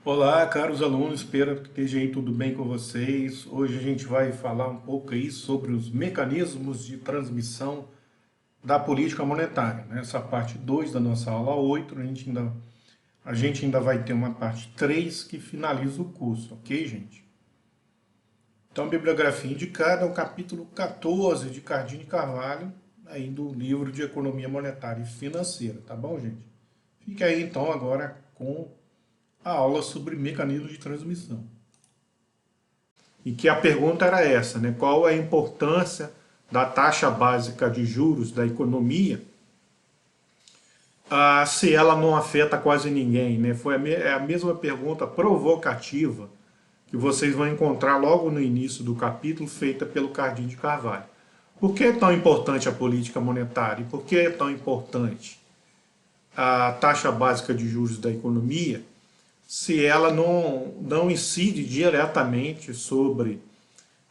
Olá, caros alunos, espero que esteja aí tudo bem com vocês. Hoje a gente vai falar um pouco aí sobre os mecanismos de transmissão da política monetária. Nessa parte 2 da nossa aula 8, a gente ainda vai ter uma parte 3 que finaliza o curso, ok, gente? Então, a bibliografia indicada é o capítulo 14 de Cardini e Carvalho, aí do livro de Economia Monetária e Financeira, tá bom, gente? Fique aí então agora com a aula sobre mecanismos de transmissão. E que a pergunta era essa, né? Qual é a importância da taxa básica de juros da economia se ela não afeta quase ninguém, né? É a mesma pergunta provocativa que vocês vão encontrar logo no início do capítulo, feita pelo Cardinho de Carvalho. Por que é tão importante a política monetária? E por que é tão importante a taxa básica de juros da economia se ela não incide diretamente sobre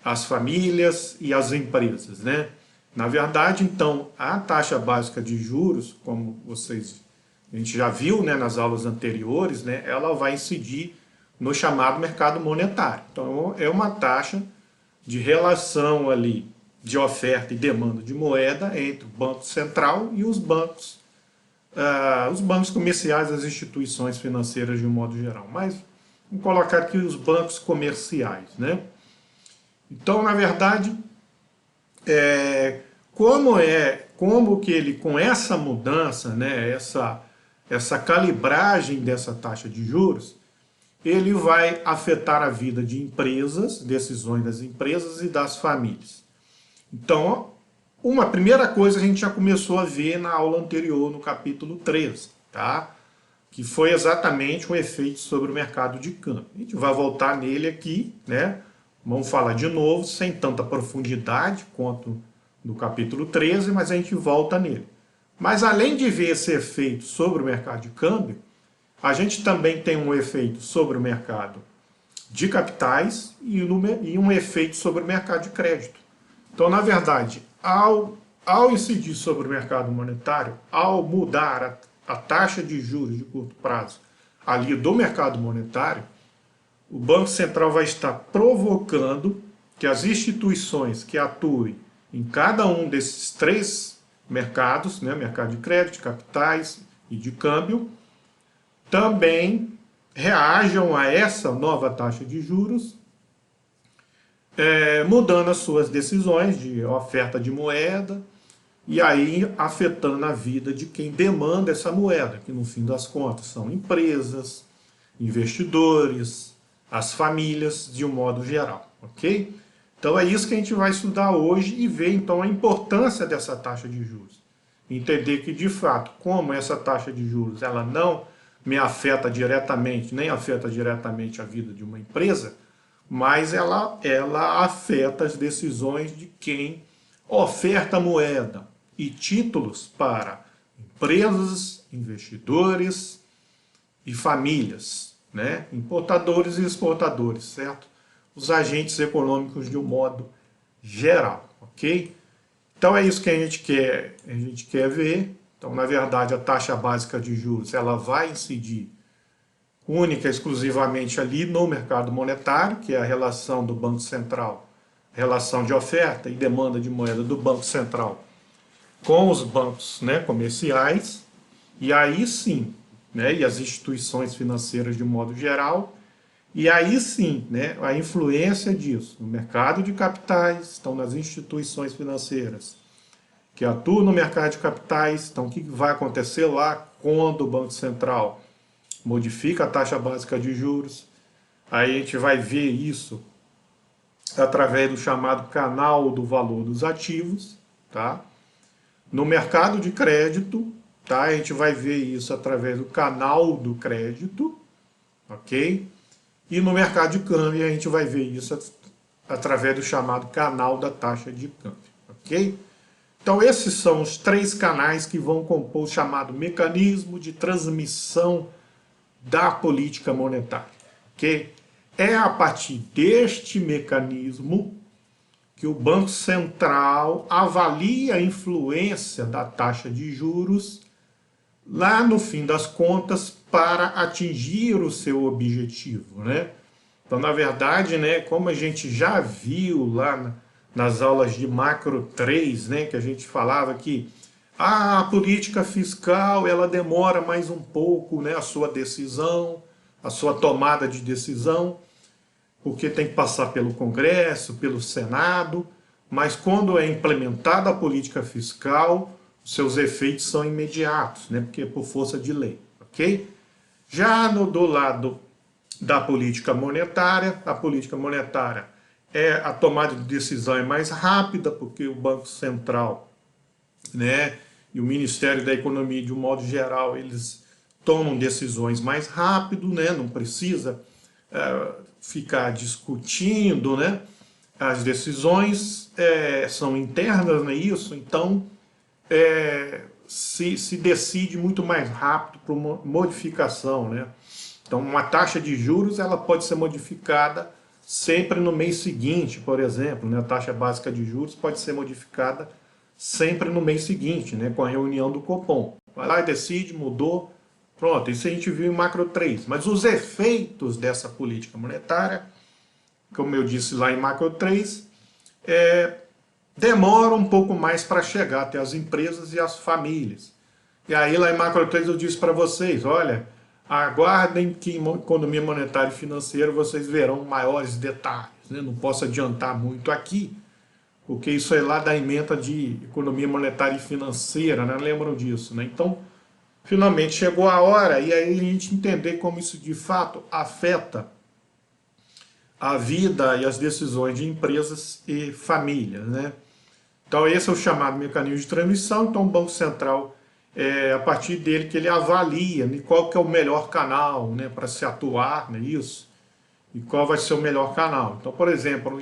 as famílias e as empresas, né? Na verdade, então, a taxa básica de juros, como a gente já viu, né, nas aulas anteriores, né, ela vai incidir no chamado mercado monetário. Então, é uma taxa de relação ali de oferta e demanda de moeda entre o Banco Central e os bancos comerciais, as instituições financeiras de um modo geral. Mas vamos colocar aqui os bancos comerciais, né? Então, na verdade, como que ele, com essa mudança, né, essa calibragem dessa taxa de juros, ele vai afetar a vida de empresas, decisões das empresas e das famílias. Então, uma primeira coisa a gente já começou a ver na aula anterior, no capítulo 3, tá? Que foi exatamente o efeito sobre o mercado de câmbio. A gente vai voltar nele aqui, né? Vamos falar de novo, sem tanta profundidade quanto no capítulo 13, mas a gente volta nele. Mas além de ver esse efeito sobre o mercado de câmbio, a gente também tem um efeito sobre o mercado de capitais e um efeito sobre o mercado de crédito. Então, na verdade, ao incidir sobre o mercado monetário, ao mudar a taxa de juros de curto prazo ali do mercado monetário, o Banco Central vai estar provocando que as instituições que atuem em cada um desses três mercados, né, mercado de crédito, de capitais e de câmbio, também reajam a essa nova taxa de juros, mudando as suas decisões de oferta de moeda e aí afetando a vida de quem demanda essa moeda, que no fim das contas são empresas, investidores, as famílias de um modo geral, ok? Então é isso que a gente vai estudar hoje e ver então a importância dessa taxa de juros. Entender que de fato, como essa taxa de juros ela não me afeta diretamente, nem afeta diretamente a vida de uma empresa, mas ela afeta as decisões de quem oferta moeda e títulos para empresas, investidores e famílias, né? Importadores e exportadores, certo? Os agentes econômicos de um modo geral, ok? Então é isso que a gente quer ver. Então, na verdade, a taxa básica de juros ela vai incidir única e exclusivamente ali no mercado monetário, que é a relação do Banco Central, relação de oferta e demanda de moeda do Banco Central com os bancos, né, comerciais, e aí sim, né, e as instituições financeiras de um modo geral, e aí sim, né, a influência disso no mercado de capitais, estão nas instituições financeiras que atuam no mercado de capitais. Então, o que vai acontecer lá quando o Banco Central modifica a taxa básica de juros? Aí a gente vai ver isso através do chamado canal do valor dos ativos, tá? No mercado de crédito, tá? A gente vai ver isso através do canal do crédito, ok? E no mercado de câmbio a gente vai ver isso através do chamado canal da taxa de câmbio, ok? Então esses são os três canais que vão compor o chamado mecanismo de transmissão da política monetária, ok? É a partir deste mecanismo que o Banco Central avalia a influência da taxa de juros lá no fim das contas, para atingir o seu objetivo, né? Então, na verdade, né, como a gente já viu lá nas aulas de macro 3, né, que a gente falava que a política fiscal ela demora mais um pouco, né, a sua decisão, a sua tomada de decisão, porque tem que passar pelo Congresso, pelo Senado, mas quando é implementada a política fiscal, os seus efeitos são imediatos, né, porque é por força de lei, ok? Já do lado da política monetária, a política monetária a tomada de decisão é mais rápida, porque o Banco Central, né, e o Ministério da Economia, de um modo geral, eles tomam decisões mais rápido, né, não precisa ficar discutindo, né, as decisões são internas, não é isso? Então, se decide muito mais rápido por uma modificação, né? Então, uma taxa de juros ela pode ser modificada sempre no mês seguinte, por exemplo, né? A taxa básica de juros pode ser modificada sempre no mês seguinte, né? Com a reunião do Copom. Vai lá e decide, mudou, pronto. Isso a gente viu em macro 3. Mas os efeitos dessa política monetária, como eu disse lá em macro 3, demora um pouco mais para chegar até as empresas e as famílias. E aí lá em macro 3 eu disse para vocês, olha, aguardem que em economia monetária e financeira vocês verão maiores detalhes, né? Não posso adiantar muito aqui, porque isso é lá da ementa de economia monetária e financeira, né? Lembram disso, né? Então, finalmente chegou a hora e aí a gente entender como isso de fato afeta a vida e as decisões de empresas e famílias, né? Então esse é o chamado mecanismo de transmissão. Então o Banco Central, a partir dele que ele avalia, né, qual que é o melhor canal, né, para se atuar, né, isso, e qual vai ser o melhor canal. Então, por exemplo,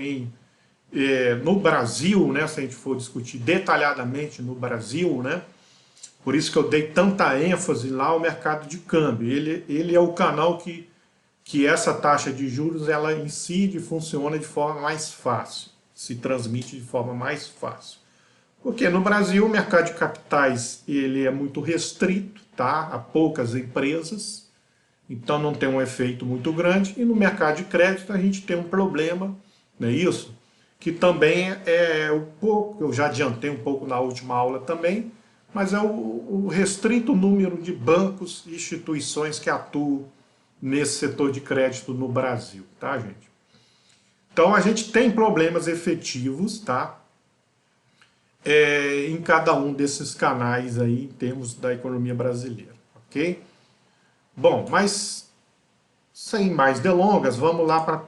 no Brasil, né, se a gente for discutir detalhadamente no Brasil, né, por isso que eu dei tanta ênfase lá ao mercado de câmbio. Ele é o canal que essa taxa de juros ela incide e funciona de forma mais fácil, se transmite de forma mais fácil. Porque no Brasil o mercado de capitais ele é muito restrito, tá? A poucas empresas, então não tem um efeito muito grande. E no mercado de crédito a gente tem um problema, não é isso? Que também é um pouco, eu já adiantei um pouco na última aula também, mas é o restrito número de bancos e instituições que atuam nesse setor de crédito no Brasil, tá, gente? Então a gente tem problemas efetivos, tá? Em cada um desses canais aí, em termos da economia brasileira, ok? Bom, mas sem mais delongas, vamos lá para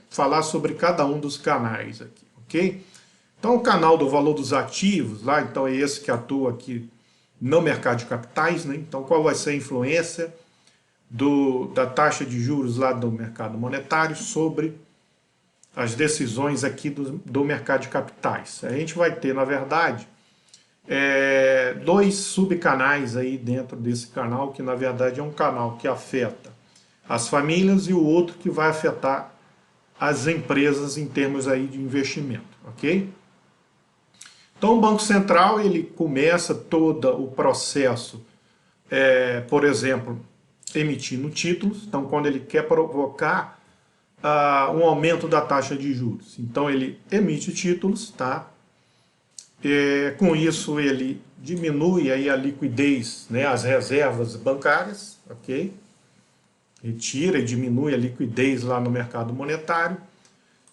falar sobre cada um dos canais aqui, ok? Então o canal do valor dos ativos, lá, então é esse que atua aqui no mercado de capitais, né? Então qual vai ser a influência da taxa de juros lá do mercado monetário sobre as decisões aqui do mercado de capitais. A gente vai ter, na verdade, dois subcanais aí dentro desse canal, que na verdade é um canal que afeta as famílias e o outro que vai afetar as empresas em termos aí de investimento, ok? Então o Banco Central ele começa todo o processo, por exemplo, emitindo títulos. Então quando ele quer provocar um aumento da taxa de juros. Então ele emite títulos, tá? Com isso ele diminui aí a liquidez, né, as reservas bancárias, ok? Retira e diminui a liquidez lá no mercado monetário,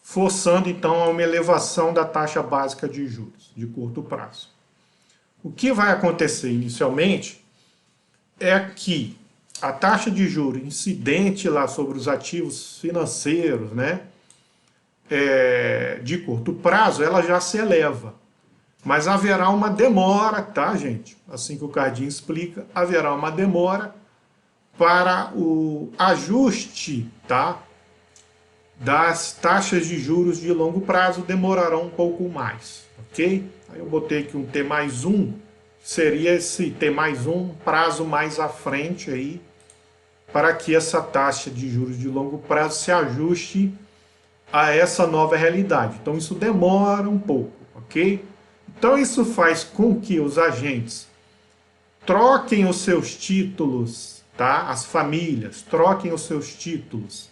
forçando então a uma elevação da taxa básica de juros de curto prazo. O que vai acontecer inicialmente é que a taxa de juros incidente lá sobre os ativos financeiros, né, de curto prazo, ela já se eleva. Mas haverá uma demora, tá, gente? Assim que o Cardinho explica, haverá uma demora para o ajuste, tá, das taxas de juros de longo prazo, demorarão um pouco mais, ok? Aí eu botei aqui um T mais 1, seria esse T mais 1, prazo mais à frente aí, para que essa taxa de juros de longo prazo se ajuste a essa nova realidade. Então isso demora um pouco, ok? Então isso faz com que os agentes troquem os seus títulos, tá? As famílias troquem os seus títulos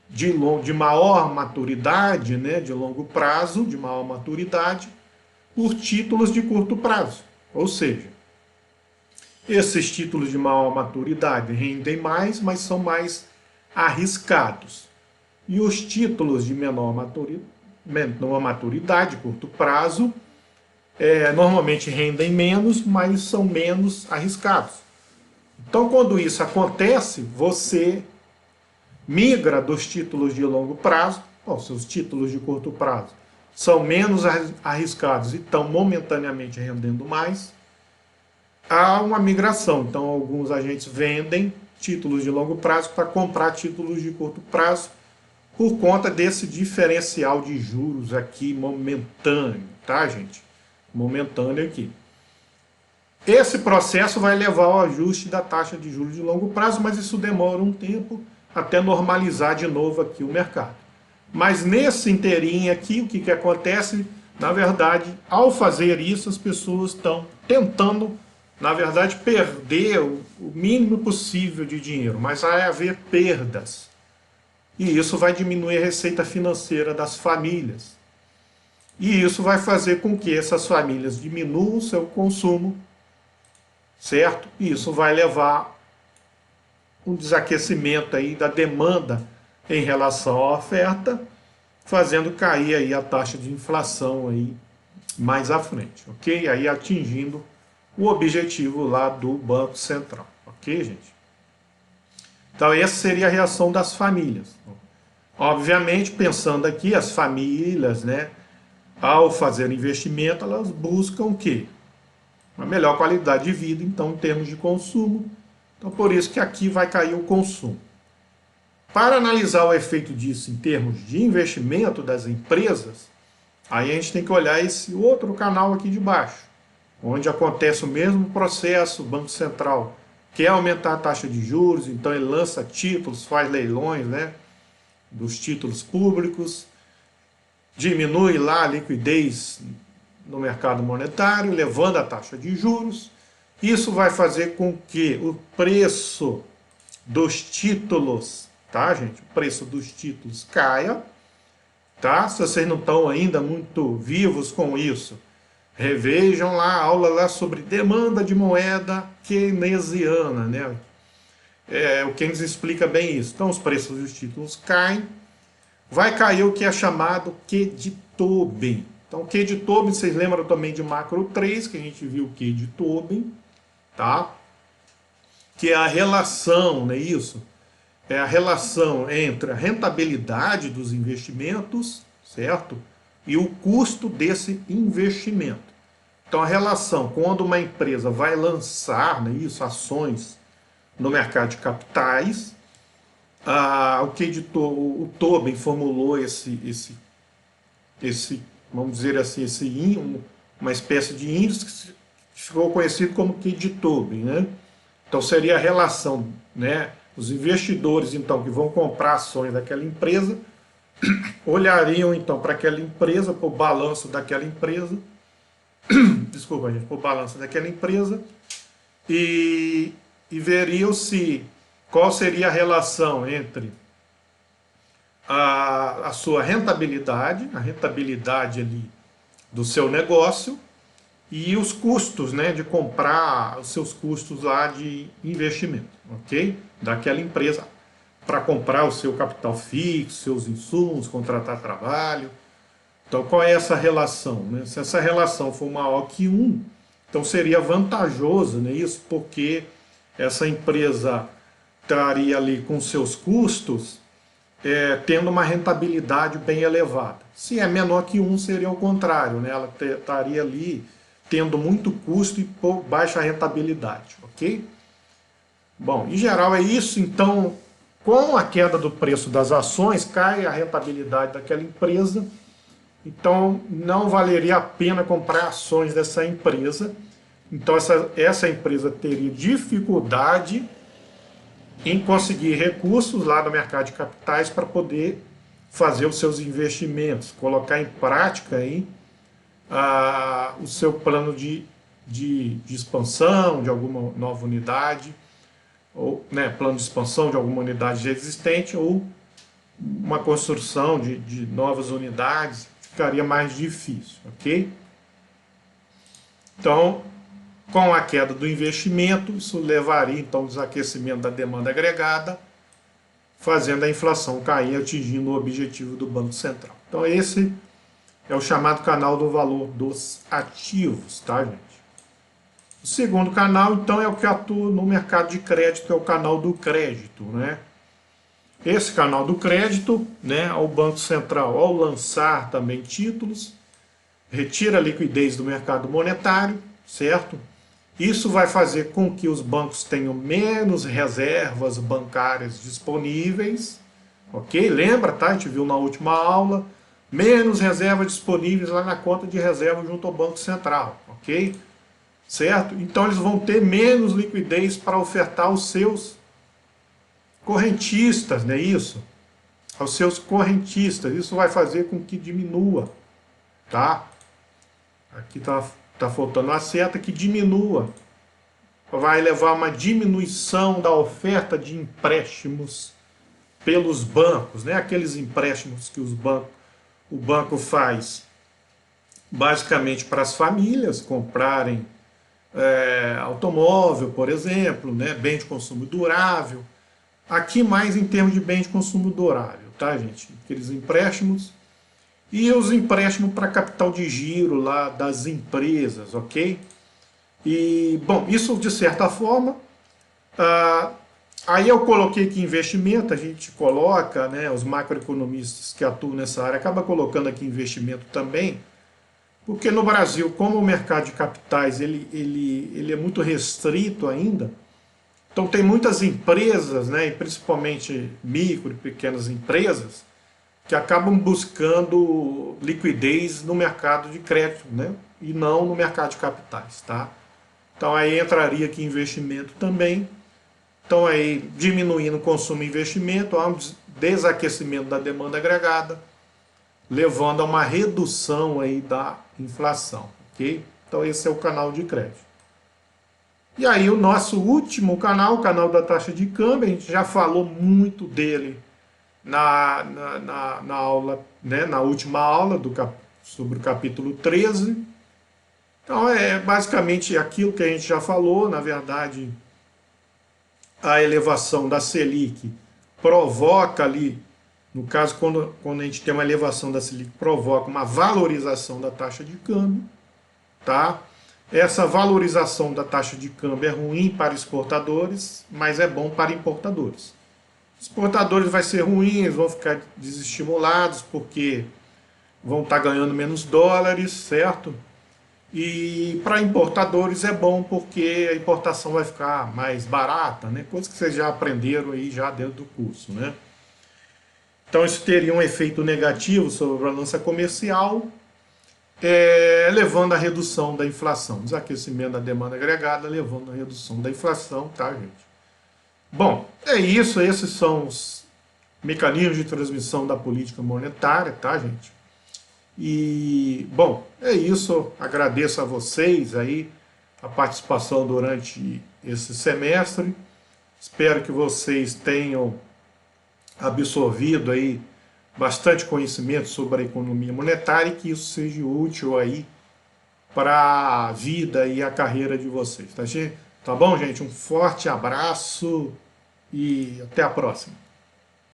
de maior maturidade, né? De longo prazo, de maior maturidade, por títulos de curto prazo. Ou seja, esses títulos de maior maturidade rendem mais, mas são mais arriscados. E os títulos de menor maturidade, curto prazo, normalmente rendem menos, mas são menos arriscados. Então, quando isso acontece, você migra dos títulos de longo prazo, seus títulos de curto prazo são menos arriscados e estão momentaneamente rendendo mais, há uma migração. Então, alguns agentes vendem títulos de longo prazo para comprar títulos de curto prazo por conta desse diferencial de juros aqui momentâneo, tá, gente? Momentâneo aqui. Esse processo vai levar ao ajuste da taxa de juros de longo prazo, mas isso demora um tempo até normalizar de novo aqui o mercado. Mas nesse inteirinho aqui, o que acontece? Na verdade, ao fazer isso, as pessoas estão tentando, na verdade, perder o mínimo possível de dinheiro, mas vai haver perdas. E isso vai diminuir a receita financeira das famílias. E isso vai fazer com que essas famílias diminuam o seu consumo, certo? E isso vai levar um desaquecimento aí da demanda em relação à oferta, fazendo cair aí a taxa de inflação aí mais à frente, ok? Aí atingindo o objetivo lá do Banco Central, ok, gente? Então essa seria a reação das famílias. Obviamente, pensando aqui, as famílias, né, ao fazer investimento, elas buscam o quê? Uma melhor qualidade de vida, então, em termos de consumo. Então, por isso que aqui vai cair o consumo. Para analisar o efeito disso em termos de investimento das empresas, aí a gente tem que olhar esse outro canal aqui de baixo, onde acontece o mesmo processo. O Banco Central quer aumentar a taxa de juros, então ele lança títulos, faz leilões, né, dos títulos públicos, diminui lá a liquidez no mercado monetário, levando a taxa de juros. Isso vai fazer com que o preço dos títulos, tá, gente? O preço dos títulos caia, tá? Se vocês não estão ainda muito vivos com isso, revejam lá a aula lá sobre demanda de moeda keynesiana, né? O Keynes explica bem isso. Então, os preços dos títulos caem, vai cair o que é chamado Q de Tobin. Então, o Q de Tobin, vocês lembram também de Macro 3, que a gente viu o Q de Tobin, tá? Que é a relação, não é isso? É a relação entre a rentabilidade dos investimentos, certo? E o custo desse investimento. Então, a relação, quando uma empresa vai lançar, não é isso, ações no mercado de capitais, o Tobin formulou esse, vamos dizer assim, uma espécie de índice que ficou conhecido como Q de Tobin, né? Então seria a relação, né? Os investidores, então, que vão comprar ações daquela empresa, olhariam, então, para aquela empresa, para o balanço daquela empresa, desculpa, gente, para o balanço daquela empresa, e veriam qual seria a relação entre a sua rentabilidade, a rentabilidade ali do seu negócio, e os custos, né, de comprar, os seus custos lá de investimento, ok? Daquela empresa, para comprar o seu capital fixo, seus insumos, contratar trabalho. Então, qual é essa relação, né? Se essa relação for maior que 1, então seria vantajoso, né, isso, porque essa empresa estaria ali com seus custos tendo uma rentabilidade bem elevada. Se é menor que 1, seria o contrário, né? Ela estaria ali tendo muito custo e baixa rentabilidade, ok? Bom, em geral é isso. Então, com a queda do preço das ações, cai a rentabilidade daquela empresa. Então, não valeria a pena comprar ações dessa empresa. Então, essa empresa teria dificuldade em conseguir recursos lá no mercado de capitais para poder fazer os seus investimentos, colocar em prática aí o seu plano de expansão de alguma nova unidade, ou né, plano de expansão de alguma unidade já existente, ou uma construção de novas unidades, ficaria mais difícil, ok? Então, com a queda do investimento, isso levaria então ao desaquecimento da demanda agregada, fazendo a inflação cair, atingindo o objetivo do Banco Central. Então esse é o chamado canal do valor dos ativos, tá, gente? O segundo canal, então, é o que atua no mercado de crédito, é o canal do crédito, né? Esse canal do crédito, né, o Banco Central, ao lançar também títulos, retira a liquidez do mercado monetário, certo? Isso vai fazer com que os bancos tenham menos reservas bancárias disponíveis, ok? Lembra, tá? A gente viu na última aula, menos reservas disponíveis lá na conta de reserva junto ao Banco Central, ok? Certo? Então eles vão ter menos liquidez para ofertar aos seus correntistas, não é isso? Aos seus correntistas. Isso vai fazer com que diminua, tá? Aqui tá faltando a seta, que diminua. Vai levar a uma diminuição da oferta de empréstimos pelos bancos, né? Aqueles empréstimos que o banco faz basicamente para as famílias comprarem automóvel, por exemplo, né? Bem de consumo durável. Aqui mais em termos de bem de consumo durável, tá, gente? Aqueles empréstimos e os empréstimos para capital de giro lá das empresas, ok? E, bom, isso de certa forma, aí eu coloquei aqui investimento, a gente coloca, né, os macroeconomistas que atuam nessa área, acaba colocando aqui investimento também, porque no Brasil, como o mercado de capitais ele é muito restrito ainda, então tem muitas empresas, né, e principalmente micro e pequenas empresas, que acabam buscando liquidez no mercado de crédito, né, e não no mercado de capitais, tá? Então aí entraria aqui investimento também. Então aí diminuindo o consumo e investimento, há um desaquecimento da demanda agregada, levando a uma redução aí da inflação, ok? Então esse é o canal de crédito. E aí o nosso último canal, o canal da taxa de câmbio, a gente já falou muito dele na aula, né, na última aula sobre o capítulo 13. Então é basicamente aquilo que a gente já falou, na verdade, a elevação da Selic provoca ali, no caso, quando a gente tem uma elevação da Selic, provoca uma valorização da taxa de câmbio, tá? Essa valorização da taxa de câmbio é ruim para exportadores, mas é bom para importadores. Exportadores vai ser ruim, eles vão ficar desestimulados porque vão estar ganhando menos dólares, certo? E para importadores é bom porque a importação vai ficar mais barata, né? Coisa que vocês já aprenderam aí já dentro do curso, né? Então isso teria um efeito negativo sobre a balança comercial, levando à redução da inflação, desaquecimento da demanda agregada, levando à redução da inflação, tá, gente? Bom, é isso, esses são os mecanismos de transmissão da política monetária, tá, gente? E, bom, é isso, agradeço a vocês aí a participação durante esse semestre, espero que vocês tenham absorvido aí bastante conhecimento sobre a economia monetária e que isso seja útil aí para a vida e a carreira de vocês, tá, gente? Tá bom, gente? Um forte abraço e até a próxima.